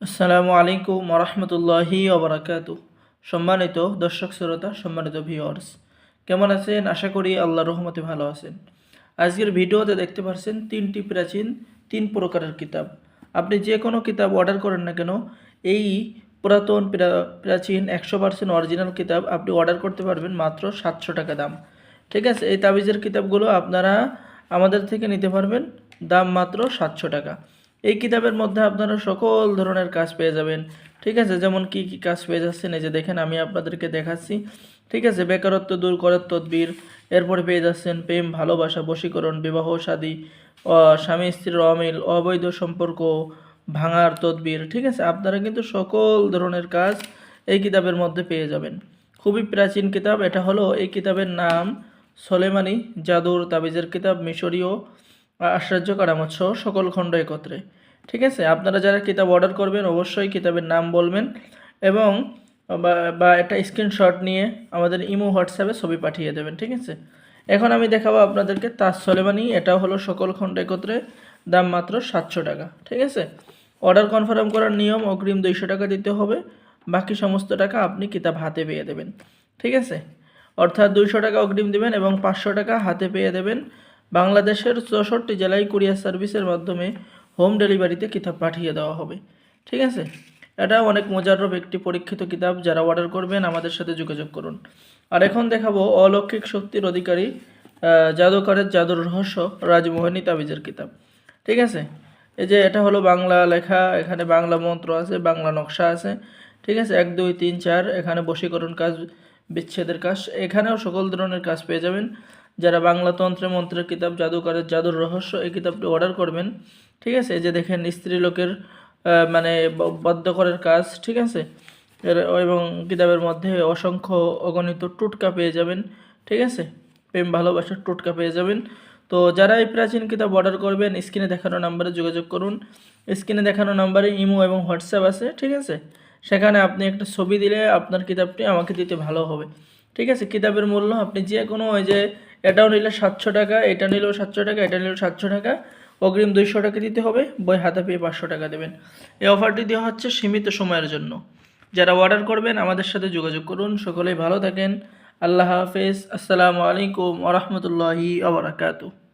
আসসালামু আলাইকুম ওরহমতুল্লাহি ওবরাকাতুহ। সম্মানিত দর্শক শ্রোতা, সম্মানিত ভিউয়ার্স, কেমন আছেন? আশা করি আল্লাহর রহমতে ভালো আছেন। আজকের ভিডিওতে দেখতে পাচ্ছেন তিনটি প্রাচীন তিন প্রকারের কিতাব। আপনি যে কোনো কিতাব অর্ডার করেন না কেন, এই পুরাতন প্রাচীন 100% অরিজিনাল কিতাব আপনি অর্ডার করতে পারবেন মাত্র 700 টাকা দাম। ঠিক আছে, এই তাবিজের কিতাবগুলো আপনারা আমাদের থেকে নিতে পারবেন দাম মাত্র 700 টাকা। এই কিতাবের মধ্যে আপনারা সকল ধরনের কাজ পেয়ে যাবেন। ঠিক আছে, যেমন কি কি কাজ পেয়ে যাচ্ছেন এই যে দেখেন, আমি আপনাদেরকে দেখাচ্ছি। ঠিক আছে, বেকারত্ব দূর করার তদবির, এরপরে পেয়ে যাচ্ছেন প্রেম, ভালোবাসা, বশীকরণ, বিবাহ, শাদী, স্বামী স্ত্রীর অমিল, অবৈধ সম্পর্ক ভাঙার তদবির। ঠিক আছে, আপনারা কিন্তু সকল ধরনের কাজ এই কিতাবের মধ্যে পেয়ে যাবেন। খুবই প্রাচীন কিতাব এটা হলো। এই কিতাবের নাম সোলেমানি জাদুর তাবিজের কিতাব, মিশরীয় আশ্চর্য কারামত সহ সকল খণ্ড একত্রে। ঠিক আছে, আপনারা যারা কিতাব অর্ডার করবেন অবশ্যই কিতাবের নাম বলবেন এবং বা একটা স্ক্রিনশট নিয়ে আমাদের ইমো হোয়াটসঅ্যাপে ছবি পাঠিয়ে দেবেন। ঠিক আছে, এখন আমি দেখাবো আপনাদেরকে তাজ সোলেমানি। এটা হলো সকল খণ্ড একত্রে, দাম মাত্র 700 টাকা। ঠিক আছে, অর্ডার কনফার্ম করার নিয়ম, অগ্রিম 200 টাকা দিতে হবে, বাকি সমস্ত টাকা আপনি কিতাব হাতে পেয়ে দেবেন। ঠিক আছে, অর্থাৎ 200 টাকা অগ্রিম দেবেন এবং 500 টাকা হাতে পেয়ে দেবেন। বাংলাদেশের 64 জেলায় কুরিয়ার সার্ভিসের মাধ্যমে হোম ডেলিভারিতে কিতাব পাঠিয়ে দেওয়া হবে। ঠিক আছে, এটা অনেক মজারব একটি পরীক্ষিত কিতাব। যারা অর্ডার করবেন আমাদের সাথে যোগাযোগ করুন। আর এখন দেখাবো অলৌকিক শক্তির অধিকারী জাদুকরের জাদুর রহস্য রাজমোহিনী তাবিজের কিতাব। ঠিক আছে, এই যে এটা হলো বাংলা লেখা, এখানে বাংলা মন্ত্র আছে, বাংলা নকশা আছে। ঠিক আছে, 1 2 3 4, এখানে বশীকরণ কাজ, বিচ্ছেদের কাজ, এখানেও সকল ধরনের কাজ পেয়ে যাবেন। যারা বাংলা তন্ত্রে মন্ত্রের কিতাব জাদুকরের জাদুর রহস্য এই কিতাবটি অর্ডার করবেন, ঠিক আছে, এই যে দেখেন স্ত্রী লোকের মানে বদ্ধকরের কাজ। ঠিক আছে, এবং কিতাবের মধ্যে অসংখ্য অগণিত টুটকা পেয়ে যাবেন। ঠিক আছে, প্রেম ভালোবাসার টুটকা পেয়ে যাবেন। তো যারা এই প্রাচীন কিতাব অর্ডার করবেন স্ক্রিনে দেখানো নাম্বারে যোগাযোগ করুন। স্ক্রিনে দেখানো নাম্বারে ইমো এবং হোয়াটসঅ্যাপ আছে। ঠিক আছে, সেখানে আপনি একটা ছবি দিলে আপনার কিতাবটি আমাকে দিতে ভালো হবে। ঠিক আছে, কিতাবের মূল্য আপনি যে কোনো, ওই যে এটাও নিলে 700 টাকা, এটা নিলেও 700 টাকা, এটা নিলেও 700 টাকা, অগ্রিম 200 টাকা দিতে হবে, বই হাতে পেয়ে 500 টাকা দেবেন। এই অফারটি দেওয়া হচ্ছে সীমিত সময়ের জন্য। যারা অর্ডার করবেন আমাদের সাথে যোগাযোগ করুন। সকলেই ভালো থাকেন। আল্লাহ হাফেজ। আসসালামু আলাইকুম ওয়া রাহমাতুল্লাহি ওয়া বারাকাতুহু।